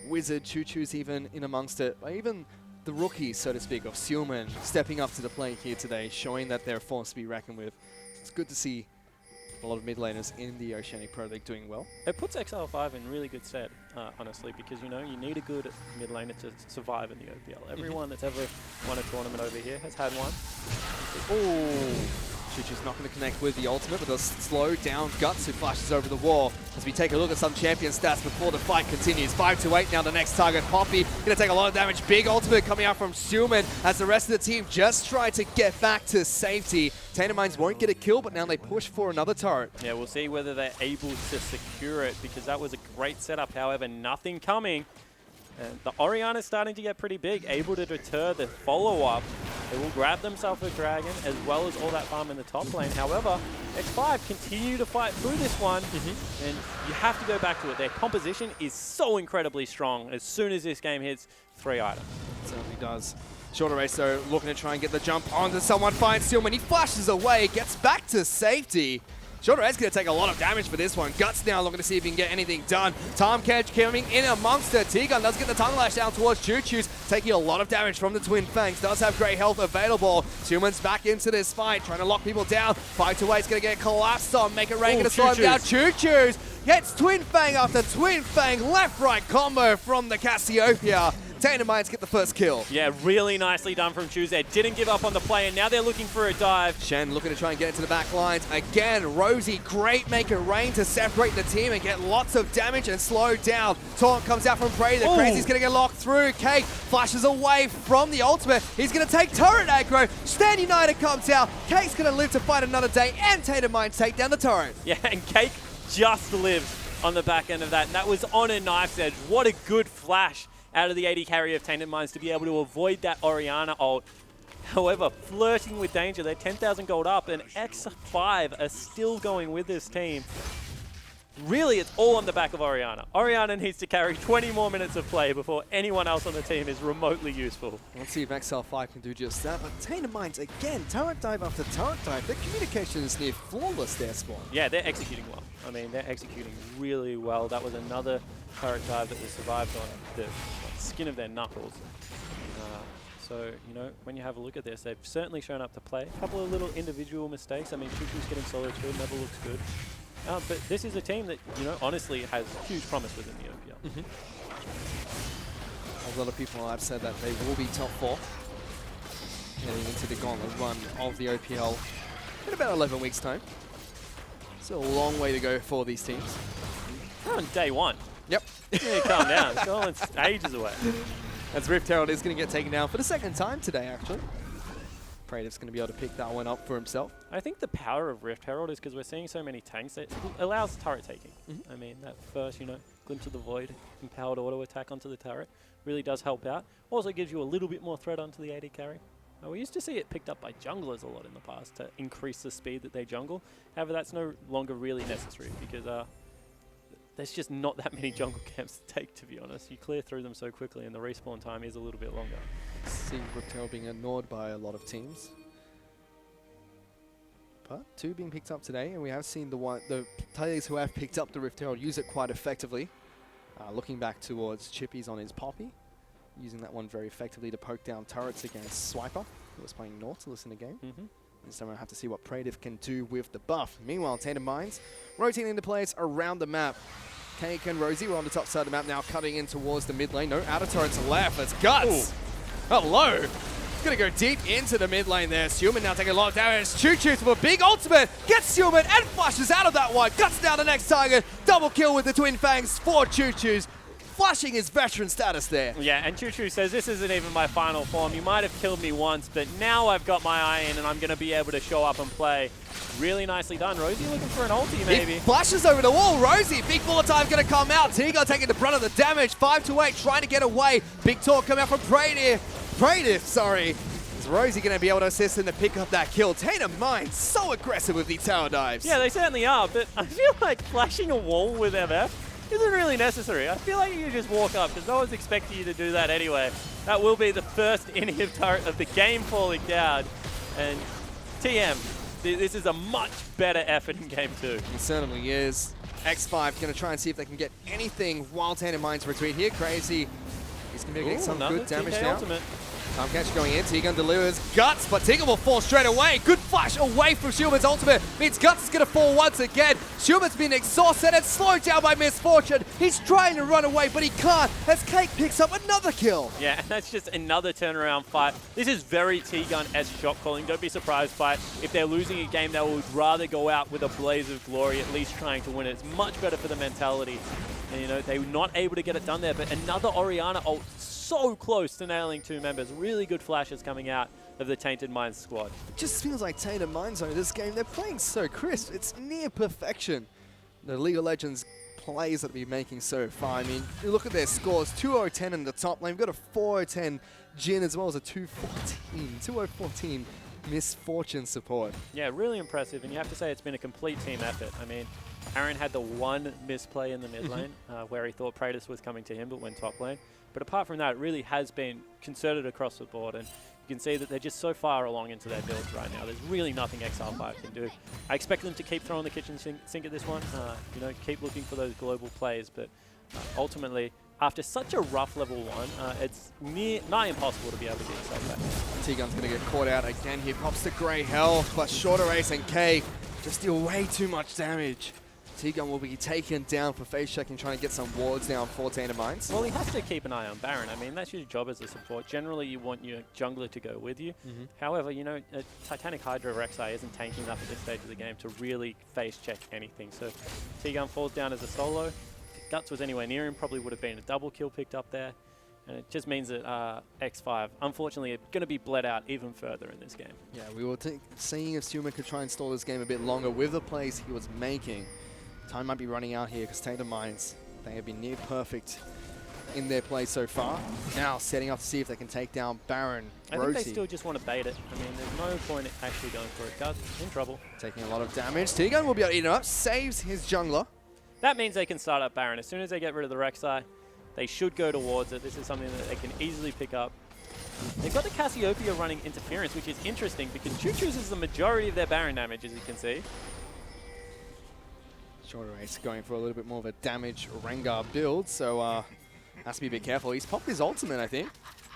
Wizard, Choo-Choo's even in amongst it. Even the rookies, so to speak, of Sealman stepping up to the plate here today, showing that they're a force to be reckoned with. It's good to see a lot of mid laners in the Oceanic Pro League doing well. It puts Exile5 in really good stead, honestly, because, you know, you need a good mid laner to survive in the OPL. Everyone that's ever won a tournament over here has had one. Oh, Choo-Choo's not going to connect with the ultimate, but does slow down Guts, who flashes over the wall. As we take a look at some champion stats before the fight continues. 5-8 now, the next target, Poppy. Going to take a lot of damage. Big ultimate coming out from Suman as the rest of the team just try to get back to safety. Tainted Minds won't get a kill, but now they push for another turret. Yeah, we'll see whether they're able to secure it, because that was a great setup. However, nothing coming. And the Orianna's starting to get pretty big, able to deter the follow-up. They will grab themselves a dragon, as well as all that farm in the top lane. However, X5 continue to fight through this one, and you have to go back to it. Their composition is so incredibly strong as soon as this game hits 3 items. It certainly does. Shorter race though, looking to try and get the jump onto someone, finds Stillman, he flashes away, gets back to safety. Shorter race going to take a lot of damage for this one. Guts now looking to see if he can get anything done. Tom Kedge coming in amongst it. T-Gun does get the tongue lash down towards Choo Choo's, taking a lot of damage from the Twin Fangs. Does have great health available. Stillman's back into this fight, trying to lock people down. 5-2-8's going to get collapsed on. Make it rain, going to slow him down. Choo Choo's gets Twin Fang after Twin Fang. Left-right combo from the Cassiopeia. Tainted Minds get the first kill. Yeah, really nicely done from Choose there. Didn't give up on the play, and now they're looking for a dive. Shen looking to try and get into the back lines. Again, Rosie, great make it rain to separate the team and get lots of damage and slow down. Taunt comes out from Prey. The Crazy's going to get locked through. Cake flashes away from the ultimate. He's going to take turret aggro. Stand United comes out. Cake's going to live to fight another day, and Tainted Minds take down the turret. Yeah, and Cake just lived on the back end of that, and that was on a knife's edge. What a good flash out of the AD carry of Tainted Minds to be able to avoid that Orianna ult. However, flirting with danger, they're 10,000 gold up, and X5 are still going with this team. Really, it's all on the back of Orianna. Orianna needs to carry 20 more minutes of play before anyone else on the team is remotely useful. Let's see if Exile5 can do just that, but Tainted Minds, again, turret dive after turret dive. Their communication is near flawless there, Spawn. Yeah, they're executing well. I mean, they're executing really well. That was another turret dive that was survived on the skin of their knuckles. So, you know, when you have a look at this, they've certainly shown up to play. A couple of little individual mistakes. I mean, Choo Choo's getting solo too, never looks good. But this is a team that, you know, honestly has huge promise within the OPL. A lot of people have said that they will be top 4 heading into the gauntlet run of the OPL in about 11 weeks' time. Still a long way to go for these teams. We're on day 1. Yep. Yeah, calm down. It's all ages away. As Rift Herald is going to get taken down for the second time today, actually. Praetiv's going to be able to pick that one up for himself. I think the power of Rift Herald is because we're seeing so many tanks that it allows turret taking. I mean, that first, you know, glimpse of the void, empowered auto attack onto the turret really does help out. Also gives you a little bit more threat onto the AD carry. We used to see it picked up by junglers a lot in the past to increase the speed that they jungle. However, that's no longer really necessary because there's just not that many jungle camps to take, to be honest. You clear through them so quickly and the respawn time is a little bit longer. See Rift Herald being ignored by a lot of teams. But 2 being picked up today, and we have seen the players who have picked up the Rift Herald use it quite effectively. Looking back towards Chippy's on his Poppy, using that one very effectively to poke down turrets against Swiper, who was playing Nautilus in the game. And so we'll have to see what Praetiv can do with the buff. Meanwhile, Tainted Minds rotating into players around the map. Cake and Rosie were on the top side of the map now, cutting in towards the mid lane. No outer turrets left. It's Guts. Ooh. Hello. Gonna go deep into the mid lane there. Stillman now taking a lot of damage. Choo Choo's with a big ultimate. Gets Stillman and flashes out of that one. Guts down the next target. Double kill with the Twin Fangs for Choo Choo's. Flashing his veteran status there. Yeah, and Choo Choo says, this isn't even my final form. You might have killed me once, but now I've got my eye in and I'm going to be able to show up and play. Really nicely done. Rosie looking for an ulti, maybe. He flashes over the wall. Rosie, big bullet time going to come out. Tigo taking the brunt of the damage. 5-8, trying to get away. Big talk coming out from Praetiv, sorry. Is Rosie going to be able to assist him to pick up that kill? Tainted Minds so aggressive with these tower dives. Yeah, they certainly are, but I feel like flashing a wall with MF isn't really necessary. I feel like you can just walk up because no one's expecting you to do that anyway. That will be the first inhibitor turret of the game falling down. And TM, this is a much better effort in game 2. It certainly is. X5 going to try and see if they can get anything while Tainted Minds retreat here. Crazy. He's going to be able to get some good damage now. Ultimate. Time catch going in. T-Gun delivers Guts, but T-Gun will fall straight away. Good flash away from Schulman's ultimate. Means Guts is going to fall once again. Schulman's been exhausted and slowed down by misfortune. He's trying to run away, but he can't as Cake picks up another kill. Yeah, and that's just another turnaround fight. This is very T-Gun-esque shot calling. Don't be surprised by it. If they're losing a game, they would rather go out with a blaze of glory, at least trying to win it. It's much better for the mentality. And, you know, they were not able to get it done there, but another Orianna ult so close to nailing 2 members. Really good flashes coming out of the Tainted Minds squad. It just feels like Tainted Minds in this game. They're playing so crisp. It's near perfection. The League of Legends plays that we're making so far. I mean, you look at their scores. 2-0-10 in the top lane. We've got a 4-0-10 Jin as well as a 2-14. 2-0-14 Misfortune support. Yeah, really impressive. And you have to say it's been a complete team effort. I mean, Aaron had the one misplay in the mid lane where he thought Praetus was coming to him but went top lane. But apart from that, it really has been concerted across the board, and you can see that they're just so far along into their builds right now. There's really nothing Exile5 can do. I expect them to keep throwing the kitchen sink at this one, you know, keep looking for those global plays, but ultimately, after such a rough level 1, it's nigh impossible to be able to get yourself back. T-Gun's going to get caught out again. He pops the grey health, but Shorter Ace and K just deal way too much damage. T-Gun will be taken down for face checking, trying to get some wards down for Tainted Minds. Well, he has to keep an eye on Baron. I mean, that's your job as a support. Generally, you want your jungler to go with you. However, you know, Titanic Hydra Rek'Sai isn't tanking enough at this stage of the game to really face check anything. So T-Gun falls down as a solo. If Guts was anywhere near him, probably would have been a double kill picked up there. And it just means that X5, unfortunately, are going to be bled out even further in this game. Yeah, we were seeing if Suman could try and stall this game a bit longer with the plays he was making. Time might be running out here because Tainted Minds, they have been near perfect in their play so far. Now setting up to see if they can take down Baron. I think they still just want to bait it. I mean, there's no point in actually going for it. Guts in trouble. Taking a lot of damage. T-Gun will be able to eat him up, saves his jungler. That means they can start up Baron. As soon as they get rid of the Rek'Sai, they should go towards it. This is something that they can easily pick up. They've got the Cassiopeia running interference, which is interesting because Choo chooses the majority of their Baron damage, as you can see. Shorter Ace going for a little bit more of a damage Rengar build, so has to be a bit careful. He's popped his ultimate, I think.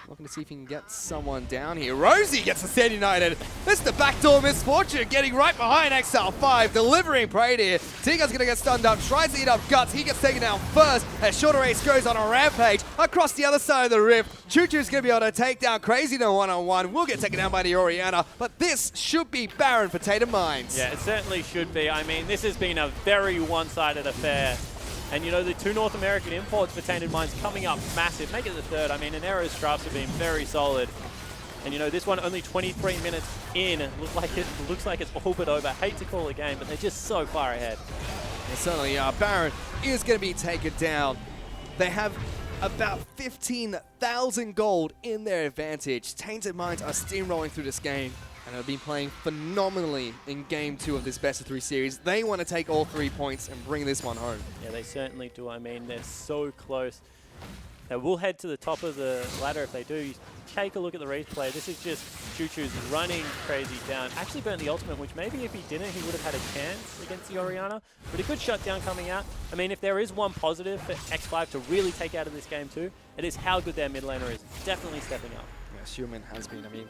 Looking to see if he can get someone down here. Rosie gets the Stand United. This is the backdoor misfortune, getting right behind Exile5, delivering Prey here. T-Gun's gonna get stunned up, tries to eat up Guts. He gets taken down first as Shorter Ace goes on a rampage across the other side of the rift. Choo Choo's gonna be able to take down Crazy No one-on-one. Will get taken down by the Orianna, but this should be Baron for Tainted Minds. Yeah, it certainly should be. I mean, this has been a very one-sided affair. And, you know, the 2 North American imports for Tainted Minds coming up massive. Make it the 3rd. I mean, Anero's drafts have been very solid. And, you know, this one only 23 minutes in. Looks like it's all but over. Hate to call a game, but they're just so far ahead. They certainly are. Baron is going to be taken down. They have about 15,000 gold in their advantage. Tainted Minds are steamrolling through this game and have been playing phenomenally in Game 2 of this best-of-3 series. They want to take all 3 points and bring this one home. Yeah, they certainly do. I mean, they're so close. They will head to the top of the ladder if they do. You take a look at the replay. This is just Choo Choo's running Crazy down. Actually burnt the ultimate, which maybe if he didn't, he would have had a chance against the Orianna. But a good shutdown coming out. I mean, if there is one positive for X5 to really take out of this game too, it is how good their mid laner is. Definitely stepping up. Yeah, Schumann has been. I mean,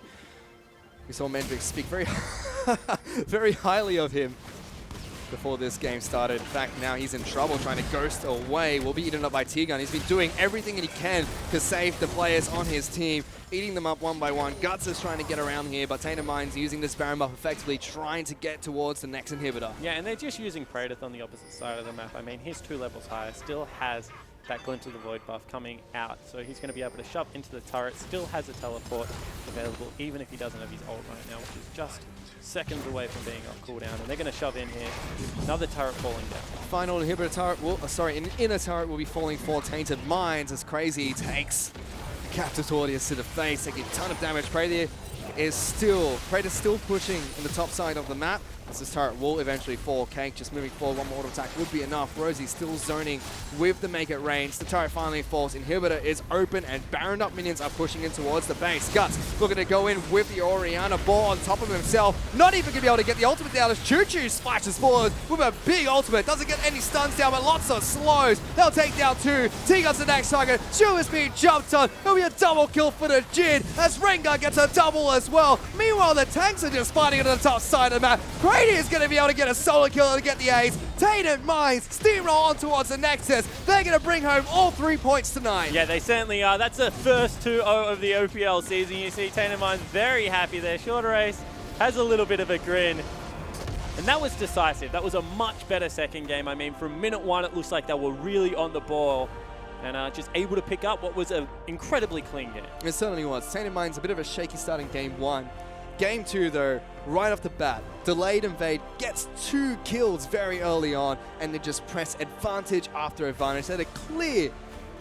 we saw Mendrick speak very, very highly of him before this game started. In fact, now he's in trouble trying to ghost away. Will be eaten up by T-Gun. He's been doing everything that he can to save the players on his team, eating them up one by one. Guts is trying to get around here, but Tainted Minds using this Baron buff effectively, trying to get towards the next inhibitor. Yeah, and they're just using Praedyth on the opposite side of the map. I mean, he's 2 levels higher, still has that Glimpse of the Void buff coming out, so he's going to be able to shove into the turret, still has a teleport available, even if he doesn't have his ult right now, which is just seconds away from being off cooldown, and they're going to shove in here. Another turret falling down. Final inhibitor turret will, an inner turret will be falling for Tainted Minds as Crazy takes the Captive Audience to the face, taking a ton of damage. Praedyth is still pushing in the top side of the map. This turret will eventually fall. Cake just moving forward. One more auto attack would be enough. Rosie still zoning with the make it range. The turret finally falls. Inhibitor is open and Baron up minions are pushing in towards the base. Guts looking to go in with the Orianna ball on top of himself. Not even going to be able to get the ultimate down as Choo Choo splashes forward with a big ultimate. Doesn't get any stuns down, but lots of slows. They'll take down 2. T-Gun's the next target. Shu is being jumped on. It'll be a double kill for the Jin as Rengar gets a double as well. Meanwhile, the tanks are just fighting on the top side of the map. Brady is going to be able to get a solo kill and get the A's. Tainted Minds steamroll on towards the Nexus. They're going to bring home all 3 points tonight. Yeah, they certainly are. That's the first 2-0 of the OPL season. You see Tainted Minds very happy there. Shorter Ace has a little bit of a grin. And that was decisive. That was a much better second game. I mean, from minute 1, it looks like they were really on the ball and just able to pick up what was an incredibly clean game. It certainly was. Tainted Minds a bit of a shaky start in game 1. Game 2, though, right off the bat, delayed invade, gets 2 kills very early on, and they just press advantage after advantage. They had a clear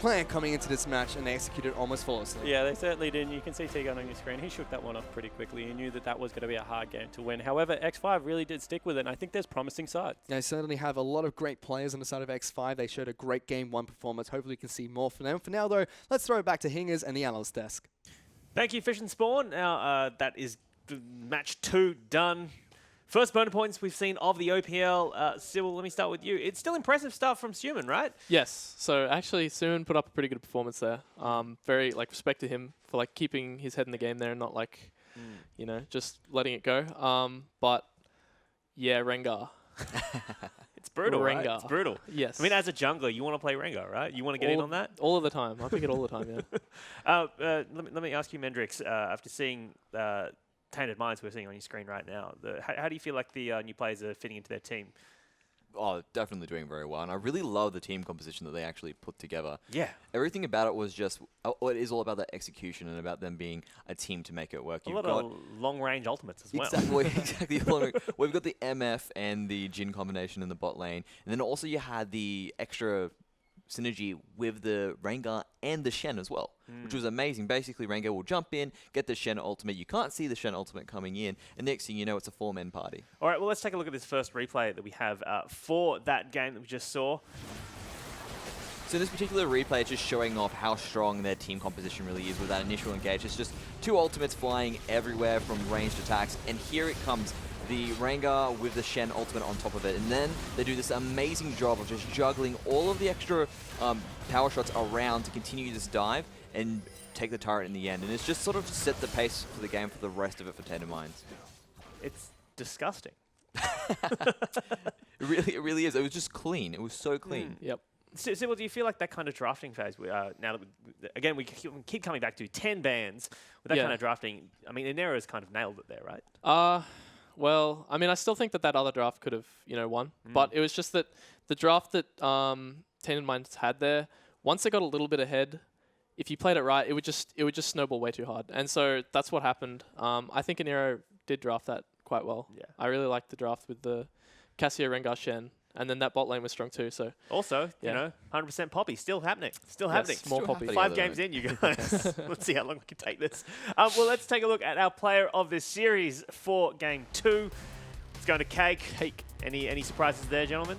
plan coming into this match, and they executed almost flawlessly. Yeah, they certainly did. And you can see Tegan on your screen. He shook that one off pretty quickly. He knew that that was going to be a hard game to win. However, X5 really did stick with it, and I think there's promising sides. They certainly have a lot of great players on the side of X5. They showed a great Game 1 performance. Hopefully we can see more from them. For now, though, let's throw it back to Hingers and the analyst desk. Thank you, Fish and Spawn. Now, that is match 2 done. First bonus points we've seen of the OPL. Sybil, let me start with you. It's still impressive stuff from Suman, right? Yes. So actually, Suman put up a pretty good performance there. Very respect to him for keeping his head in the game there and not just letting it go. But yeah, Rengar. It's brutal, right? Rengar. It's brutal. Yes. I mean, as a jungler, you want to play Rengar, right? You want to get in on that? All of the time. I pick it all the time, yeah. Let me ask you, Mendrix, after seeing Tainted Minds we're seeing on your screen right now, how do you feel like the new players are fitting into their team? Oh, definitely doing very well. And I really love the team composition that they actually put together. Yeah. Everything about it was just, it is all about that execution and about them being a team to make it work. A lot of long-range ultimates as well. Exactly. We've got the MF and the Jhin combination in the bot lane. And then also you had the extra synergy with the Rengar and the Shen as well, which was amazing. Basically, Rengar will jump in, get the Shen ultimate. You can't see the Shen ultimate coming in, and next thing you know, it's a 4-man party. All right, well, let's take a look at this first replay that we have for that game that we just saw. So this particular replay, it's just showing off how strong their team composition really is with that initial engage. It's just 2 ultimates flying everywhere from ranged attacks, and here it comes. The Rengar with the Shen ultimate on top of it. And then they do this amazing job of just juggling all of the extra power shots around to continue this dive and take the turret in the end. And it's just sort of set the pace for the game for the rest of it for Tainted Minds. It's disgusting. It really is. It was just clean. It was so clean. Yep. Sybil, do you feel like that kind of drafting phase, now that we keep coming back to 10 bans, with that kind of drafting, I mean, Inero's kind of nailed it there, right? Well, I mean, I still think that other draft could have, won. But it was just that the draft that Tainted Minds had there, once they got a little bit ahead, if you played it right, it would just snowball way too hard. And so that's what happened. I think Inero did draft that quite well. Yeah. I really liked the draft with the Cassia, Rengar, Shen. And then that bot lane was strong too. So also, 100% Poppy still happening. Still happening. More Poppy. 5 games in, you guys. Let's see how long we can take this. Well, let's take a look at our player of this series for game 2. It's going to Cake. Any surprises there, gentlemen?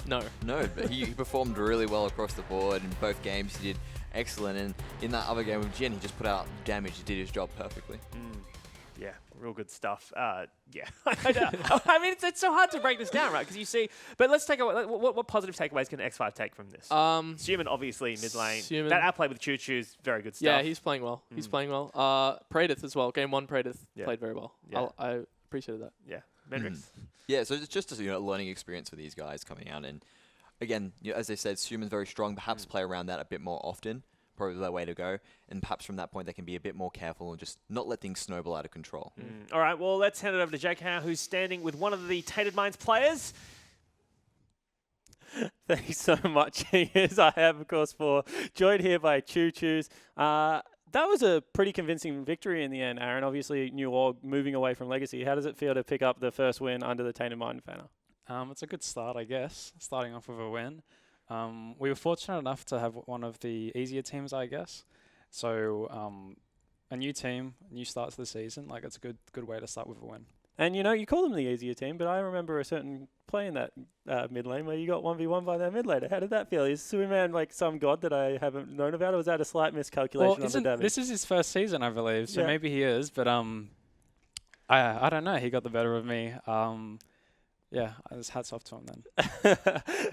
No. No, but he performed really well across the board in both games. He did excellent, and in that other game with Jhin, he just put out damage. He did his job perfectly. Yeah, real good stuff. Yeah, I mean, it's so hard to break this down, right? Because you see, but let's take what positive takeaways can X5 take from this? Suman, obviously, mid lane. Suman. That outplay with Choo Choo's very good stuff. Yeah, he's playing well. He's playing well. Praedith as well. Game 1, Praedith played very well. Yeah. I appreciated that. Yeah, Mendrix. Yeah, so it's just a learning experience for these guys coming out. And again, as they said, Suman's very strong. Perhaps play around that a bit more often. Probably the way to go. And perhaps from that point, they can be a bit more careful and just not let things snowball out of control. All right, well, let's hand it over to Jake Howe, who's standing with one of the Tainted Minds players. Thanks so much, Hingers. I have, of course, joined here by Choo Choos. That was a pretty convincing victory in the end, Aaron. Obviously, New Org moving away from Legacy. How does it feel to pick up the first win under the Tainted Mind banner? It's a good start, I guess, starting off with a win. We were fortunate enough to have one of the easier teams, I guess. So a new team, new start to the season, it's a good way to start with a win. And you call them the easier team, but I remember a certain play in that mid lane where you got 1v1 by their mid laner. How did that feel? Is Superman some god that I haven't known about, or was that a slight miscalculation on the damage? This is his first season, I believe, so maybe he is, but I don't know. He got the better of me. Yeah, just hats off to him then.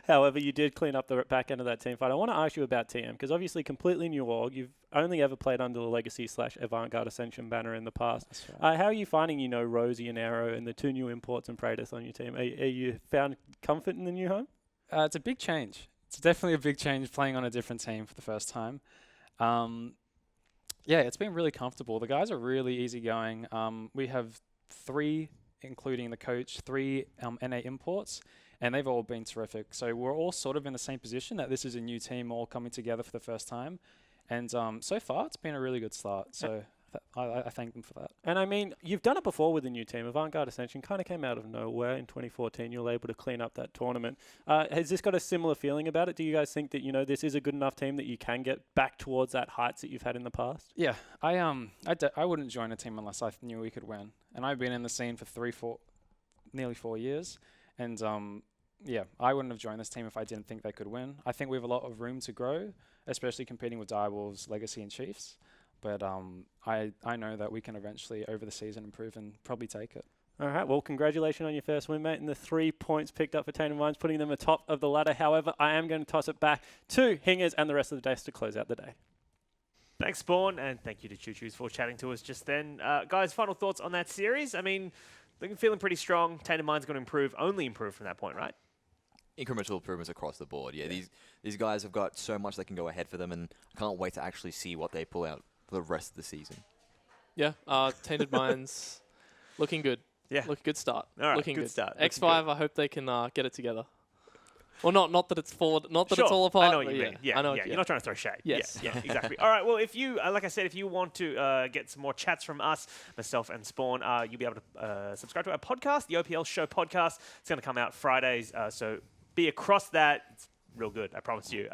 However, you did clean up the back end of that team fight. I want to ask you about TM, because obviously completely new org. You've only ever played under the Legacy/Avant-Garde Ascension banner in the past. That's right. How are you finding, Rosie and Arrow and the 2 new imports and Praedith on your team? Are you found comfort in the new home? It's a big change. It's definitely a big change playing on a different team for the first time. Yeah, it's been really comfortable. The guys are really easygoing. We have 3, including the coach, 3 NA imports, and they've all been terrific. So we're all sort of in the same position that this is a new team all coming together for the first time. And so far, it's been a really good start. So I thank them for that. And I mean, you've done it before with a new team. Avant-Garde Ascension kind of came out of nowhere in 2014. You were able to clean up that tournament. Has this got a similar feeling about it? Do you guys think that, you know, this is a good enough team that you can get back towards that heights that you've had in the past? Yeah, I wouldn't join a team unless I knew we could win. And I've been in the scene for nearly 4 years. And yeah, I wouldn't have joined this team if I didn't think they could win. I think we have a lot of room to grow, especially competing with Direwolves, Legacy, and Chiefs. But I know that we can eventually, over the season, improve and probably take it. All right, well, congratulations on your first win, mate, and the 3 points picked up for Tainted Minds, putting them atop of the ladder. However, I am going to toss it back to Hingers and the rest of the dice to close out the day. Thanks, Spawn, and thank you to Choo Choos for chatting to us just then. Guys, final thoughts on that series? I mean, they're feeling pretty strong. Tainted Minds going to only improve from that point, right? Incremental improvements across the board. Yeah, these guys have got so much that can go ahead for them, and I can't wait to actually see what they pull out for the rest of the season. Yeah, Tainted Minds looking good. Yeah. Good start. All right, looking good start. X5, I hope they can get it together. Well, not that it's it's all apart. I know what you mean. yeah, Yeah, I know. yeah. You're not trying to throw shade. Yes. Yeah, exactly. All right. Well, if you, like I said, if you want to get some more chats from us, myself and Spawn, you'll be able to subscribe to our podcast, the OPL Show podcast. It's going to come out Fridays, so be across that. It's real good, I promise you.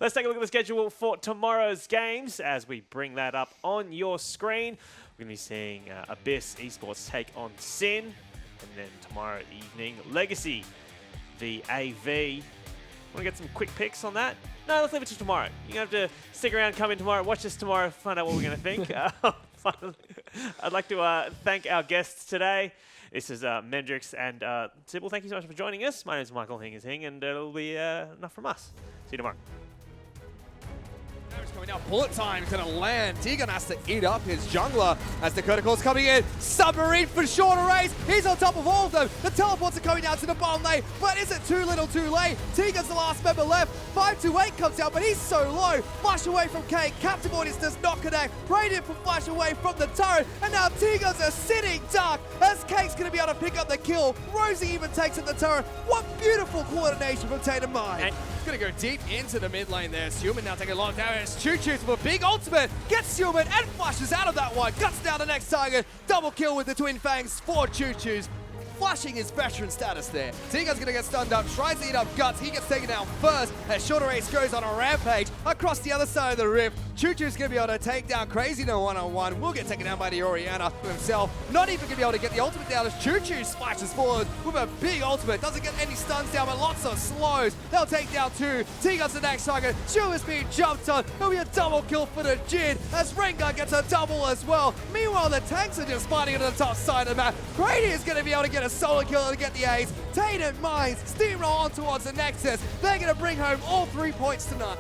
Let's take a look at the schedule for tomorrow's games as we bring that up on your screen. We're going to be seeing Abyss Esports take on Sin, and then tomorrow evening, Legacy v AV. Want to get some quick picks on that? No, let's leave it to tomorrow. You're going to have to stick around, come in tomorrow, watch us tomorrow, find out what we're going to think. Finally, I'd like to thank our guests today. This is Mendrix and Sybil. Thank you so much for joining us. My name is Michael Hing, and it'll be enough from us. See you tomorrow. Damage coming out. Bullet time is going to land. Tegan has to eat up his jungler as the Codecore's coming in. Submarine for shorter range. He's on top of all of them. The teleports are coming down to the bottom lane, but is it too little too late? Tegan's the last member left. 528 comes out, but he's so low. Flash away from Kate. Captive Audience does not connect. Radiant for flash away from the turret, and now Tegan's a sitting duck as Kate's going to be able to pick up the kill. Rosie even takes at the turret. What beautiful coordination from Tainted Mind. Going to go deep into the mid lane there. Human now taking a lot of damage. Choo Choos with a big ultimate. Gets Human and flashes out of that one. Guts down the next target. Double kill with the Twin Fangs for Choo Choos. Flashing his veteran status there. Tegan's going to get stunned up, tries to eat up Guts. He gets taken down first as Shorter Ace goes on a rampage across the other side of the rift. Choo Choo's going to be able to take down Crazy No one-on-one. Will get taken down by the Orianna himself. Not even going to be able to get the ultimate down as Choo Choo splashes forward with a big ultimate. Doesn't get any stuns down, but lots of slows. They'll take down two. Tegan's the next target. Shu is being jumped on. It'll be a double kill for the Jin as Rengar gets a double as well. Meanwhile, the tanks are just fighting on the top side of the map. Grady is going to be able to get a solo kill to get the ace. Tainted Minds steamroll on towards the Nexus. They're going to bring home all 3 points tonight.